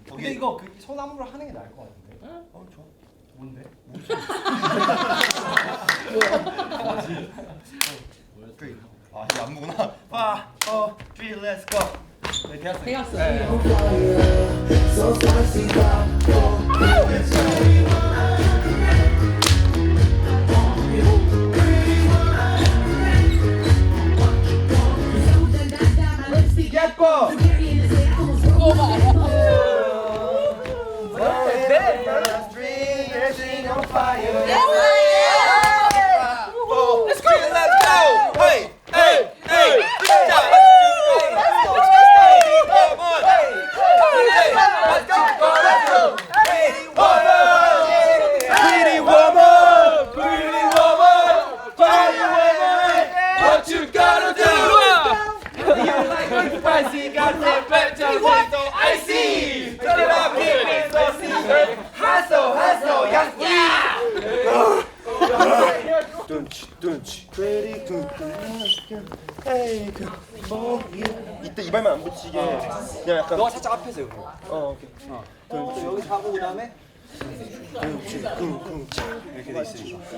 근데 이거 그 소나무로 하는 게 나을 것 같은데. 응? 좋아. 뭔데? 아 이게 안무구나. 5, 4, 3, let's go. 네, 되었어요. 이때 이발만 안 붙이게 그냥 약간 너가 살짝 앞에서 여기. 오케이. 또 여기 하고 그다음에 이렇게 돼 있으니까.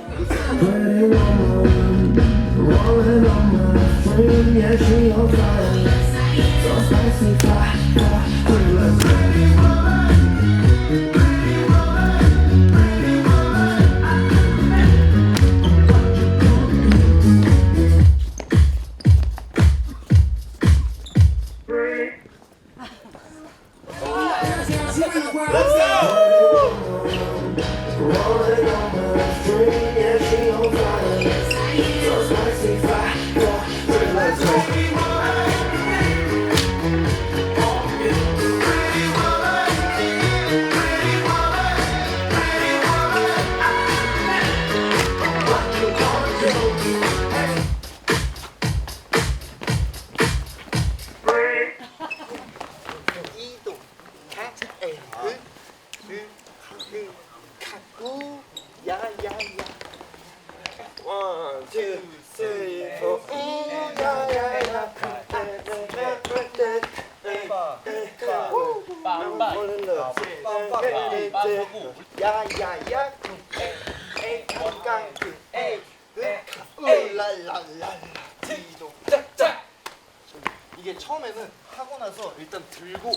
이게 처음에는 하고 나서 일단 들고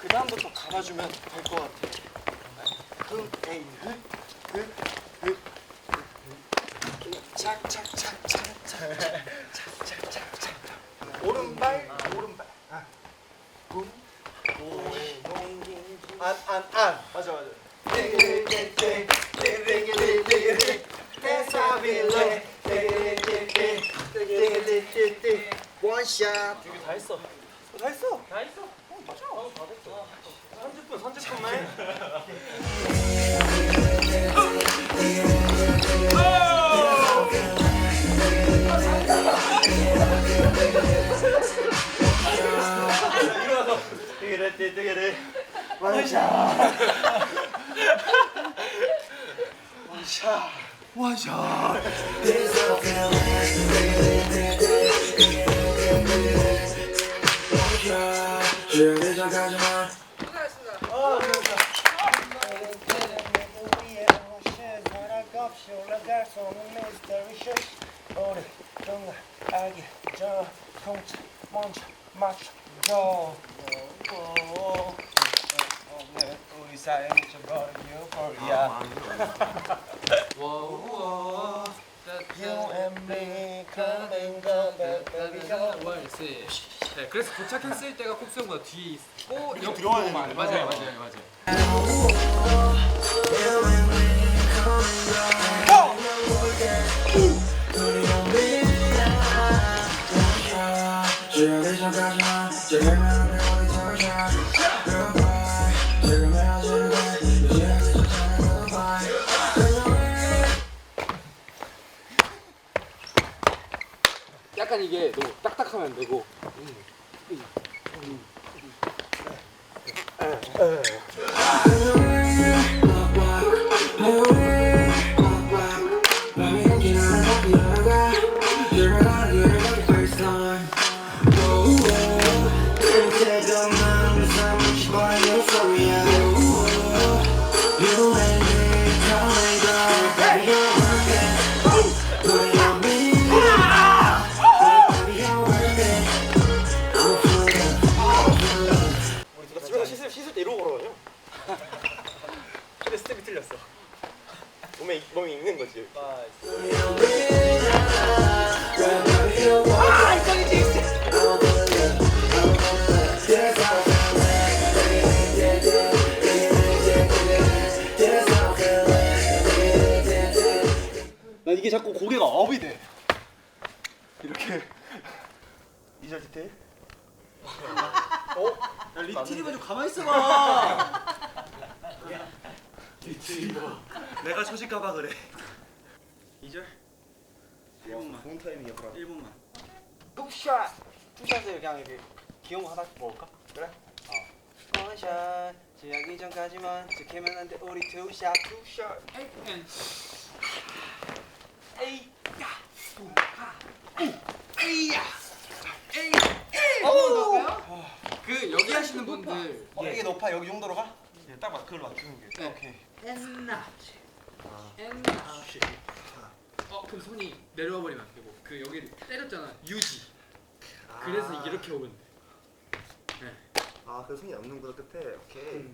그 다음부터 감아주면 될 것 같아. 오른발 붐 안 맞아 원샷 여기 다 했어. 다 했어. 맞아. 다 됐어. 30분만. 일어나서 되게 원샷. 우리 사이 미쳐버린 유포리아. You and me coming down baby. 네, 그래서 도착했을 때가 콕수형보다 뒤에 있고 이거 들어와야 되는 거야. 맞아요. 약간 이게 너무 딱딱하면 안 되고 씻을 때 이러고 걸어가죠? 근데 스텝이 틀렸어. 몸에 익는 거지. 난 이게 자꾸 고개가 업이 돼. 이렇게 이절 디테일? 야, 리트리버 좀 가만히 있어봐. 내가 처질까봐 그래. 2절? 1분만. 좋은 타이밍이야. 1분만. 툭샷. 툭샷을 그냥 이렇게 귀여운 거 하나 먹을까? 그래? 원샷. 지나기 전까지만 지키면 안 돼. 우리 투샷. 투샷. 에이 야 그 여기 하시는 분들 이게 높아. 여기 정도로 가? 예, 딱 그걸로 맞추는 게. 네. 오케이. 그럼 손이 내려와 버리면 안 되고 그 여기를 때렸잖아 유지. 그래서 이렇게 오면 돼. 아, 그 손이 남는구나 끝에. 오케이.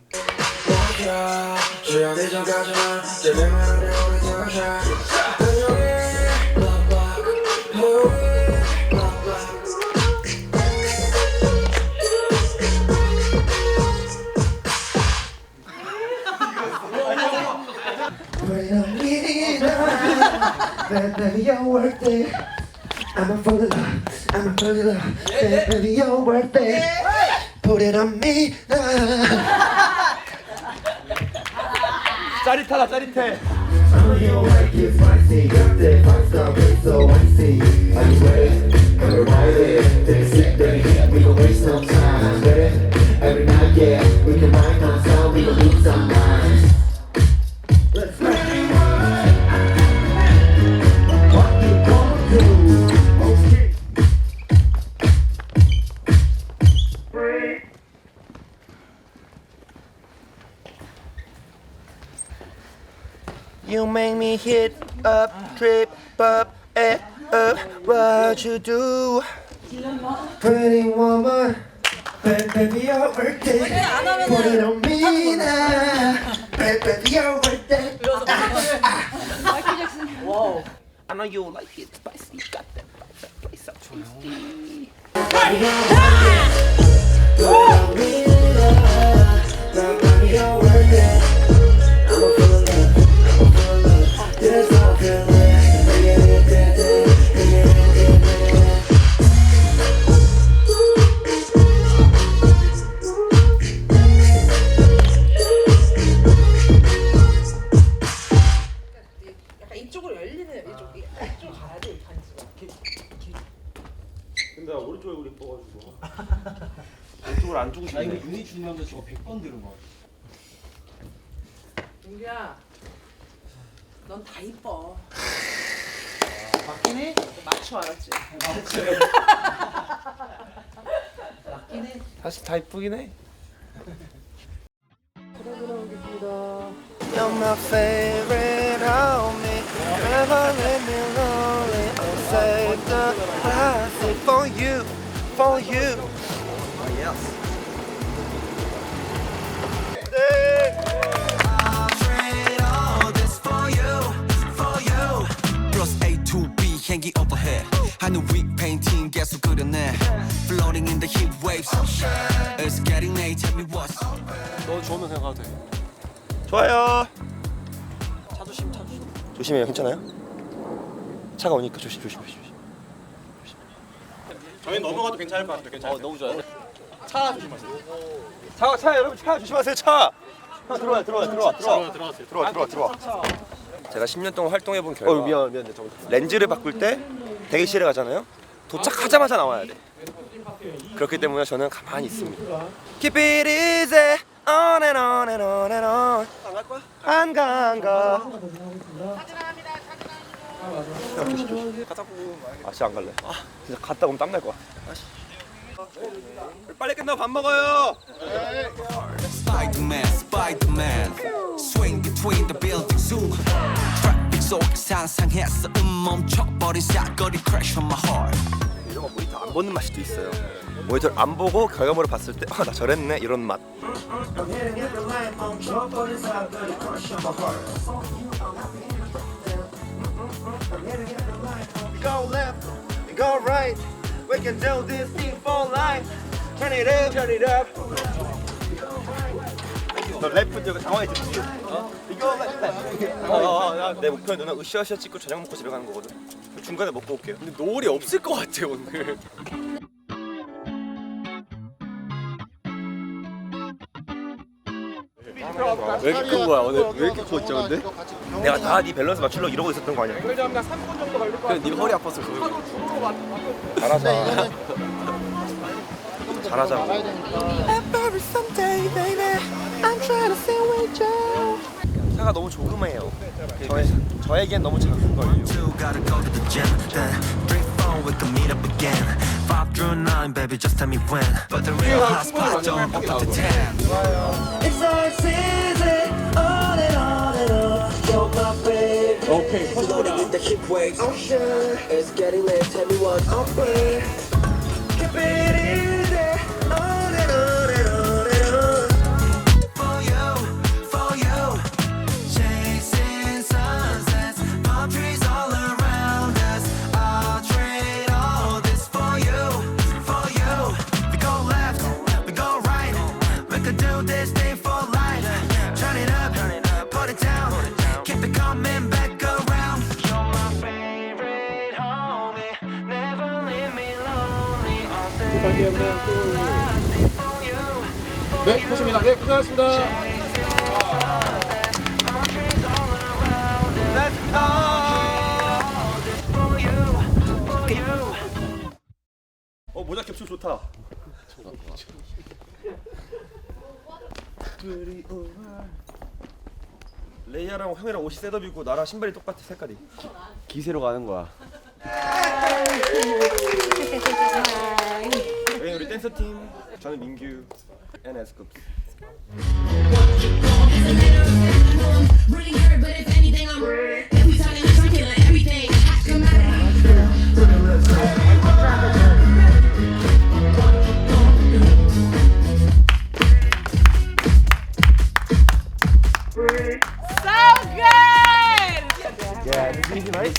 Baby, you're worth it. I'm full of love. I'm full of love. Baby, you're worth it. Put it on me. 짜릿하다, 짜릿해. Oh, you like it spicy. Got that five star place so icy. Are you ready? Come right in. Take a sip, baby. We don't waste no time. Ready? Every night, yeah. We can write on sound. We don't lose our minds. Let's go. What you gonna do? Okay. You make me hit up, trip up, what you do? Pretty woman, baby, you're worth it. Put it on me now, baby, you're worth it. I know you like it spicy. Got that place up tasty. Put it on me now, baby, you're worth it. I'm a full of love, I'm a full of love. There's no feeling. 약간 이쪽으로 열리는 이쪽 가야 돼 반지가. 근데 오른쪽 얼굴 이뻐가지고. 왼쪽을 안 주고 나 싶네. 이거 윤희 준 남자 저거 100번 들은 거. 윤규야, 넌 다 이뻐. 맞긴 해? 맞춰 알았지? 맞긴 해. 사실 다 이쁘긴 해. You're my favorite homie. Never let me lonely. I'll save the classic for you, for you. Oh, yes. I'll trade all this for you. Plus A to B 향기 overhead. 하늘 위 painting 계속 그려내. Floating in the heat waves. It's getting late. Tell me what's. 너 좋으면 생각해도 돼. 좋아요. 차 조심. 조심해요. 괜찮아요? 차가 오니까 조심. 저희 넘어가도 괜찮을 것 같아요. 괜찮아요. 너무 좋아요. 차 조심하세요. 차 여러분 차 조심하세요. 차. 형 들어와. 들어왔어요. 제가 10년 동안 활동해본 결과 미안해. 렌즈를 바꿀 때 대기실에 가잖아요. 도착하자마자 나와야 돼. 그렇기 때문에 저는 가만히 있습니다. Keep it easy. On and on and on and on. 안갈 거야? 안 가. 가자 보고. 아 진짜 안 갈래. 진짜 갔다 오면 땀날 거야. 빨리 끝나고 밥 먹어요. Spider-Man, Spider-Man. Swing between the buildings. Zoom. Traffic 속에 상상했어. 멈춰버린 사거리 crash on my heart. 이런 거 모니터 안 보는 맛이 또 있어요. 모니터를 안 보고 결과물을 봤을 때 나 저랬네 이런 맛. Go left, go right. We can do this thing for life. Turn it up, turn it up. 너 래프 저거 당황했지? 이거 내 목표는 누나 으쌰으쌰 찍고 저녁 먹고 집에 가는 거거든. 중간에 먹고 올게요. 근데 노을이 없을 것 같아 오늘. 왜 이렇게 큰 거야 오늘? 왜 이렇게 컸죠 근데? 내가 다 네 밸런스 맞추려고 이러고 있었던 거 아니야? 그래 네가 허리 아팠어 그거. 잘하자. 잘하자고. 차가 너무 조그매요. 저에겐 너무 작은 걸요. Two gotta go to the gym. Then drink phone we can meet up again. 5 through 9, baby, just tell me when. But the real hot spot don't open to 10. It's our season, on and on and on. You're my baby. 오케이. Floating in the heat waves. Ocean, it's getting late. Tell me what's up, babe. Keep it easy, on and on and on and on. For you, chasing sunsets, palm trees all around us. I'll trade all this for you. We go left, we go right, we could do this thing for life. Turn it up, put it down, keep it coming back around. You're my favorite homie, never leave me lonely. All day long, for you. 네, 좋습니다. 네, 고생하셨습니다. 모자 캡슐 좋다. 레이야랑 형이랑 옷이 셋업이고 나랑 신발이 똑같아 색깔이. 기세로 가는 거야. 여기 우리 댄서 팀. 저는 민규 NS급. Really hurt, but if anything, I'm if we talking drinking like everything. Come out. So good! Yeah, this is easy, right?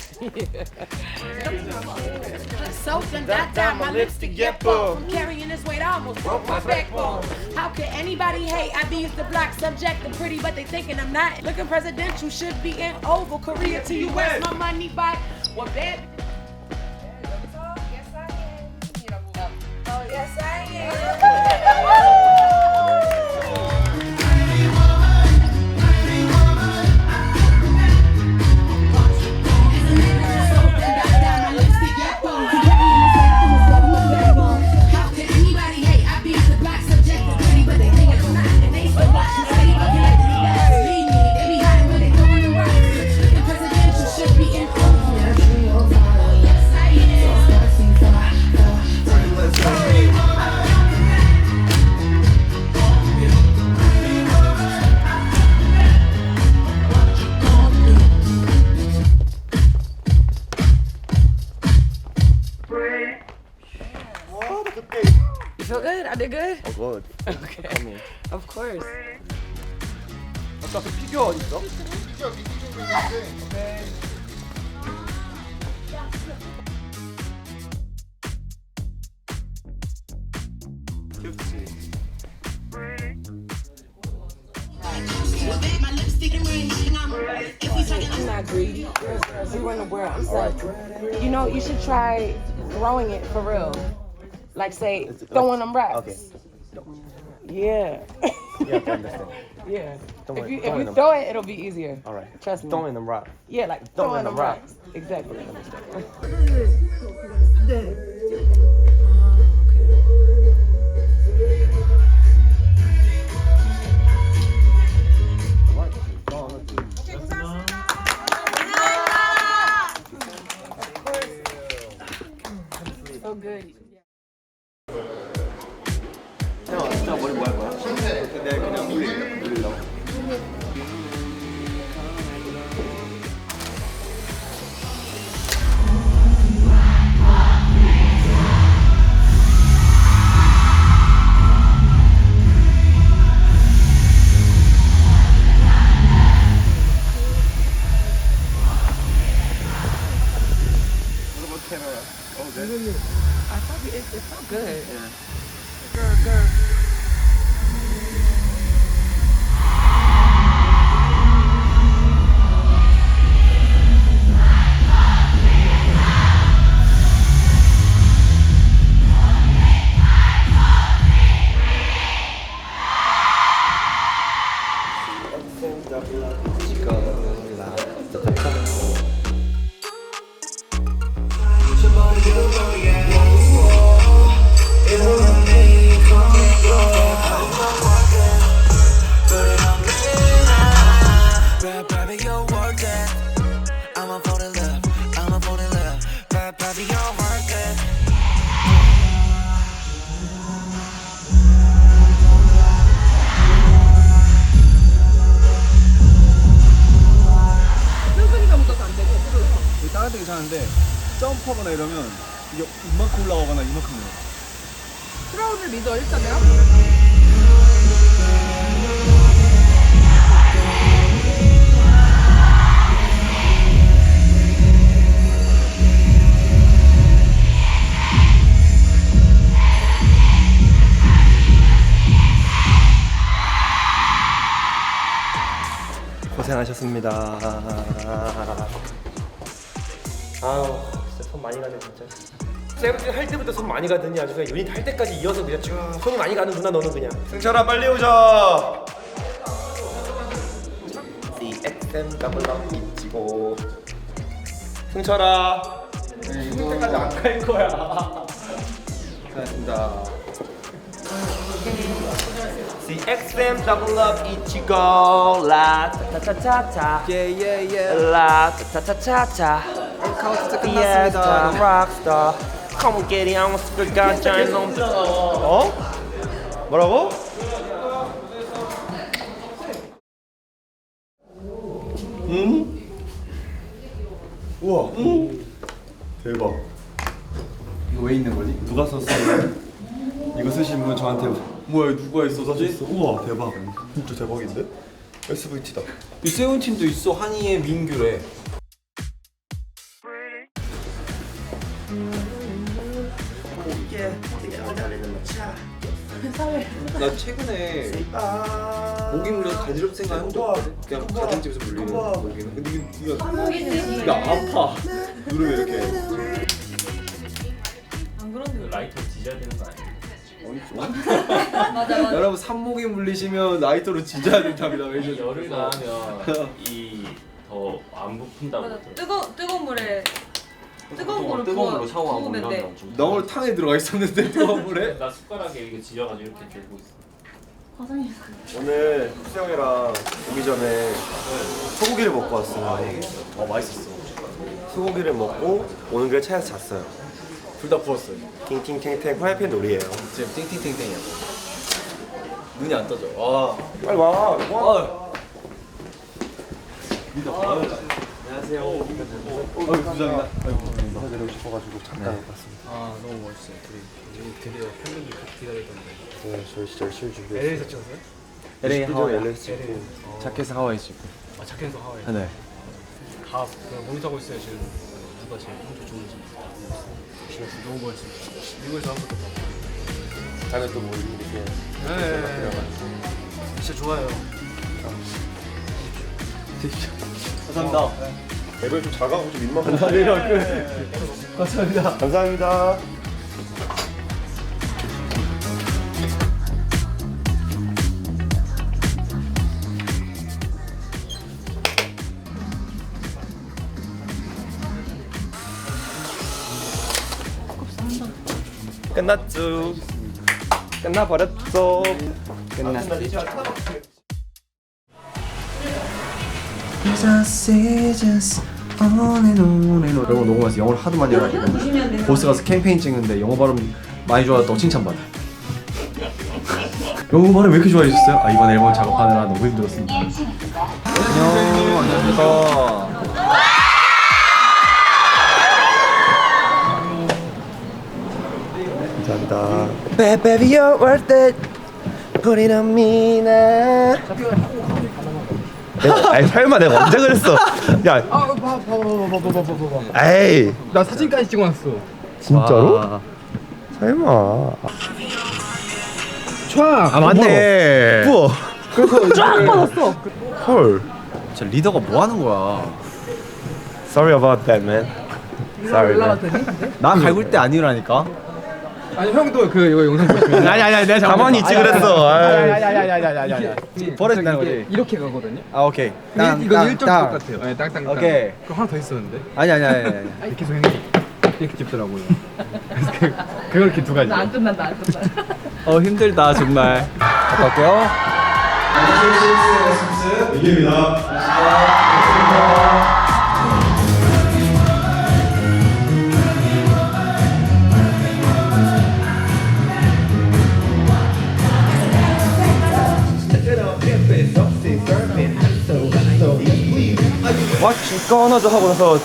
Soaking that down my lipstick, get full. Carrying this weight, I almost broke my backbone. How could anybody hate? I be used to black subject and pretty, but they thinking I'm not. Looking presidential, should be in Oval, Korea to US. My money by what bad? Oh, yes, I am. Soaking that down my lipstick, get full. Carrying this weight, I almost broke my backbone. How could anybody hate? I be used to black subject and pretty, but they thinking I'm not. And they still watching steady, but like the best. Leave me, they be hiding when they throwing them rocks. Looking presidential, should be in Oval. Yes, I am. You feel good? I did good? Oh, good. Okay. Of course. 아까 그 피규어 어디 있어? 귀엽지. I'm not greedy. We run the world. I'm sorry. You know, you should try throwing it for real. Like say throwing them rocks. Okay. Yeah. Yeah, I understand. Yeah. Throwing- If you throwing them. throw it, it'll be easier. All right. Trust me. Throwing them rock. Yeah, like Throwing throwing them them rocks. Exactly. Baby, you're worth it. I'ma fall in love. I'ma fall in love. Baby, you're worth it. 이게 다른 데 괜찮은데 점프하거나 이러면 이게 이만큼 올라가거나 이만큼 내려. 트라우를 믿어 일단 내가. 고생하셨습니다. 아우 진짜 손 많이 가네 진짜. 세븐틴 할 때부터 손 많이 가더니 아주 그냥 유닛 할 때까지 이어서 그냥 쭉 손이 많이 가는 누나 너는 그냥. 승철아 빨리 오자. CXM 더블럭 있지고. 승철아 죽을 때까지 안 갈 거야. 고생하셨습니다. CXM 더블럭 있지고 라 차차차차 예예예 라 차차차차 카운트 Yes, 끝났습니다. I'm a rockstar. Come on, get it on, super gun, giant on. 어? 뭐라고? 응? 우와. 대박. 이거 왜 있는 거지? 누가 썼어요? 이거 쓰신 분 저한테 뭐야 누가 있어서지? 우와 대박. 진짜 대박인데? SVT다. 이 세븐틴도 있어. 한이의 민규래. 나 최근에 모기 물려서 간지럽 생각 한 적 없거든. 그냥 가정집에서 물리는 모기는. 근데 이거 아파. 누르면 이렇게. 라이터 지져야 되는 거 아니에요? 여러분 산모기 물리시면 라이터로 지져야 된답니다. 왜 열을 가하면 이 더 안 부푼다고 그러더라고요. 뜨거운 물에 뜨거운 물로 샤워하고 이러면 너무 탕에 들어가 있었는데 뜨거운 물에? 나 숟가락에 이거 지져가지고 이렇게 들고 있어. 오늘 수영이랑 오기 전에 소고기를 먹고 왔어요. 맛있었어. 소고기를 먹고 오는 길에 차에서 잤어요. 둘 다 부었어요. 팅팅탱탱 프라이팬 놀이에요. 지금 띵띵띵띵이야. 눈이 안 떠져. 와. 빨리 와. 와. 안녕하세요. 부장이다. 인사드리고 싶어가지고 잠깐 왔습니다. 아 너무 멋있어요. 둘이 드디어 팬미기 기다리던데. 네, 저희 진짜 열심히 준비했어요. LA에서 찍었어요? LA 하와이. LA 찍고 자켓은 하와이 찍고. 아 자켓에서 하와이. 네. 다 모니터하고 있어요 지금. 누가 제일 평소 좋은지. 너무 멋있어요. 미국에서 한 것도 봤고. 다음에 또 뭐 이렇게. 네. 진짜 좋아요. 감사합니다. 레벨 좀 작아고 좀 민망한데. 감사합니다. 감사합니다. 끝났죠. 끝나버렸어. 끝났지. 여러분 녹음해서 영어를 하도 많이 해가지고 보스 가서 캠페인 찍는데 영어 발음 많이 좋아졌다고 칭찬받아. 영웅만을 왜 이렇게 좋아해 주셨어요? 아 이번 앨범 작업하느라 너무 힘들었습니다. 감사합니다. Baby, you're worth it. Put it on me now. 아니 설마 내가 언제 그랬어? 야. 에이. 나 사진까지 찍어놨어. 진짜로? 설마. 아 맞네. 우와. 쫙 뻗었어. 헐. 저 리더가 뭐 하는 거야? Sorry about that, man. Sorry. Man. 나 갈굴 때 아니라니까. 아니 형도 그 이거 영상 보시면 아니 내가 가만히 있지 그랬어. 야야야야야야야야 버려진다는 거지. 이렇게 가거든요. 아 오케이. 이거 1점 똑같아요. 네, 땅땅. 오케이. 그거 하나 더 있었는데. 아니. 이렇게 해서 했는데 이렇게 집더라고요. 그걸 이렇게 두 가지. 안 끝난다. 힘들다 정말. 갔다 올게요. What you gonna do 하고 나서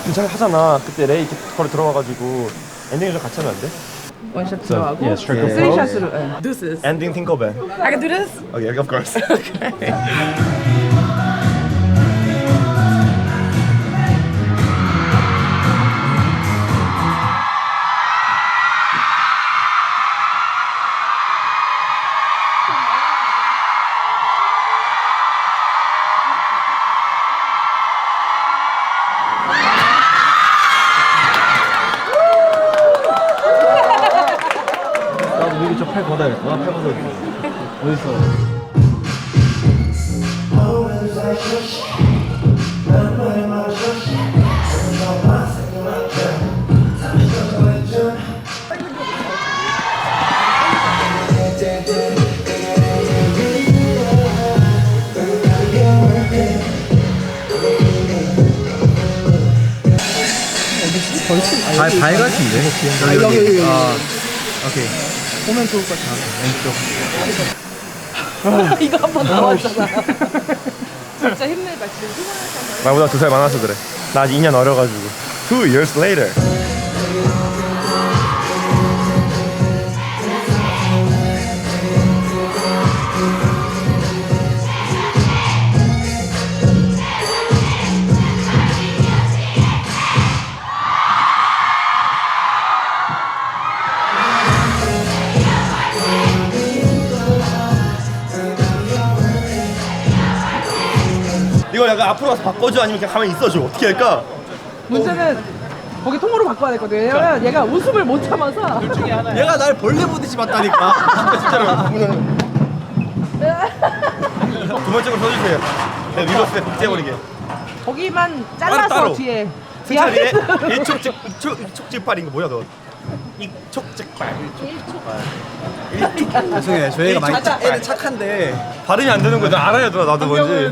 등장 하잖아. 그때 레이 거리 들어와가지고 엔딩을 좀 같이 하면 안 돼? 원샷 들어가고. Yes, trick or 쓰리샷으로. Deuces. Ending Tinkerbell. I can do this. Okay, of course. 나도 미리 저 팔 걷어야겠다. 팔 걷어. 어딨어? 발 같은데? 여기. 아, 오케이. 보면 좋을 것 같아. 왼쪽. 이거 한 번 나왔잖아. 진짜 힘내봐. 지금 희망을 나보다 2살 많아서 그래. 나 아직 2년 어려가지고. 2 years later. 이걸 약간 앞으로 가서 바꿔줘 아니면 그냥 가만히 있어줘. 어떻게 할까? 문제는 거기 통으로 바꿔야 되거든. 왜냐면 얘가 웃음을 못 참아서. 얘가 날 벌레 보듯이 봤다니까. 진짜로. 두 번째 걸 써주세요. 내가 위로 때 복제해버리게. 거기만 잘라서 따로. 뒤에. 승찬이의 일촉즉발인 거 뭐야 너? 일촉즉발. 죄송해요. 저희가 많이 애는 착한데 발음이 안 되는 거야. 나 알아야 돼. 나도 뭔지.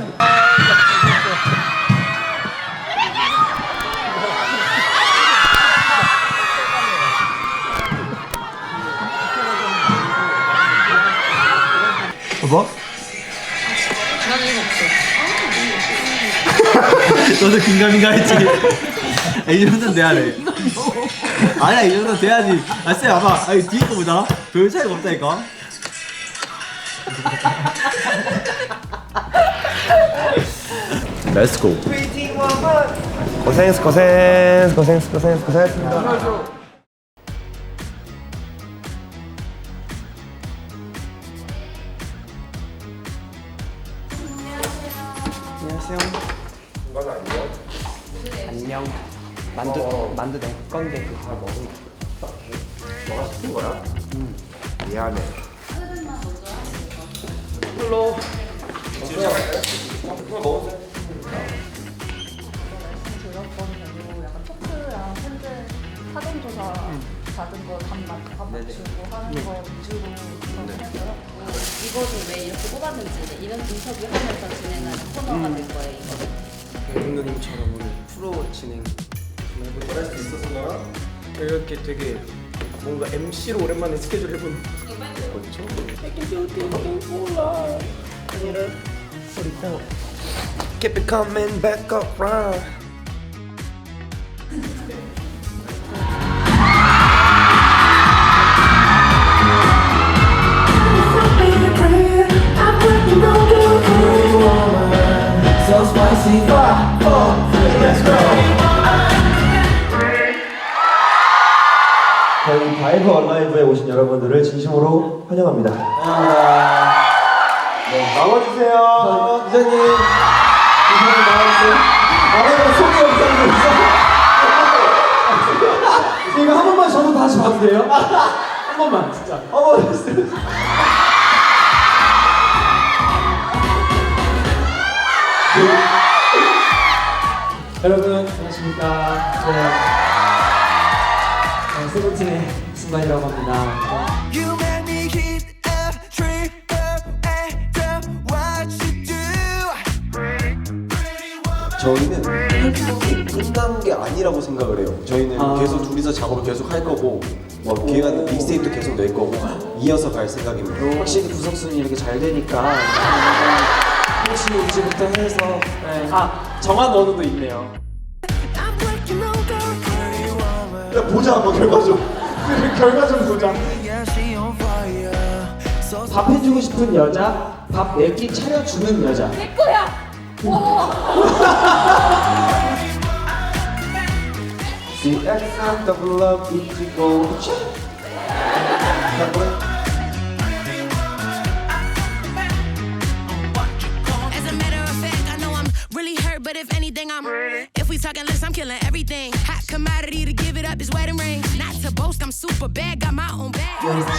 뭐? 나는 이거 없어. 너도 긴가민가 했지. 이 정도는 돼야 돼. 아니야 이 정도는 돼야지. 아 쌤 봐봐. 아니 뒤에 거 보자. 별 차이가 없다니까. Let's go. 고생했습니다. 안녕하세요. 안녕. 만두 내 건데 그거 다 먹은 거. 너가 시킨 거야? 미안해. 별로. 사전조사 받은 거 반만 다 맞추고 하는 거 위주로 했어요. 이것을 왜 이렇게 뽑았는지 이런 인터뷰 하면서 진행하는 코너가 될 거예요. 이거는. 앵누님처럼 오늘 프로 진행 좀 해보도록 할수 있어서 이렇게 되게 뭔가 MC로 오랜만에 스케줄 해보는 싶었죠? Keep it coming back around. So spicy, 5, 4, 3, let's go. 저희 바이브 얼라이브에 오신 여러분들을 진심으로 환영합니다. 네, 나와주세요. 기자님. 기자님 나와주세요. 나와주세요. 소개 영상도 있어. 이거 한 번만 저도 다시 봐도 돼요? 한 번만, 진짜. 한 번만 해주세요. 여러분, 안녕하십니까. 세븐틴의 승관이라고 합니다. You make me hit a trigger at what you do. 저희는 끝난 게 아니라고 생각을 해요. 저희는 계속 둘이서 작업을 계속 할 거고 기획안 믹스테이프도 계속 낼 거고 이어서 갈 생각입니다. 확실히 구석순이 이렇게 잘 되니까 혹시 이제부터 해서 정한 원우도 있네요. 야 보자 한번 결과 좀 결과 좀 보자. 밥 해주고 싶은 여자, 밥 4끼 차려주는 여자. 내 거야. The essence of love is to go. As a matter of fact, I know I'm really hurt, but if anything, if we talking lists, I'm killing everything. Hot commodity to give it up is wedding ring. Not to boast, I'm super bad, got my own bag.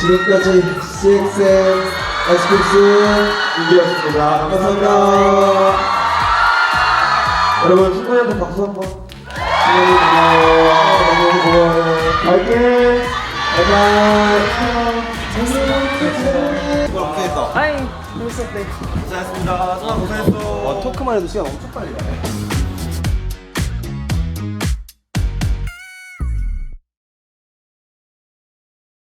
지금까지 CXM 에스쿱스 인디였습니다. 감사합니다. 여러분 승관이한테 박수 한번. 승관이 고마워. 너무 고마워요. 갈게. 바이바이. 고생했다. 아이, 재밌었대. 고생했습니다. 정말 고생했어. 토크만 해도 시간 엄청 빨리 가네.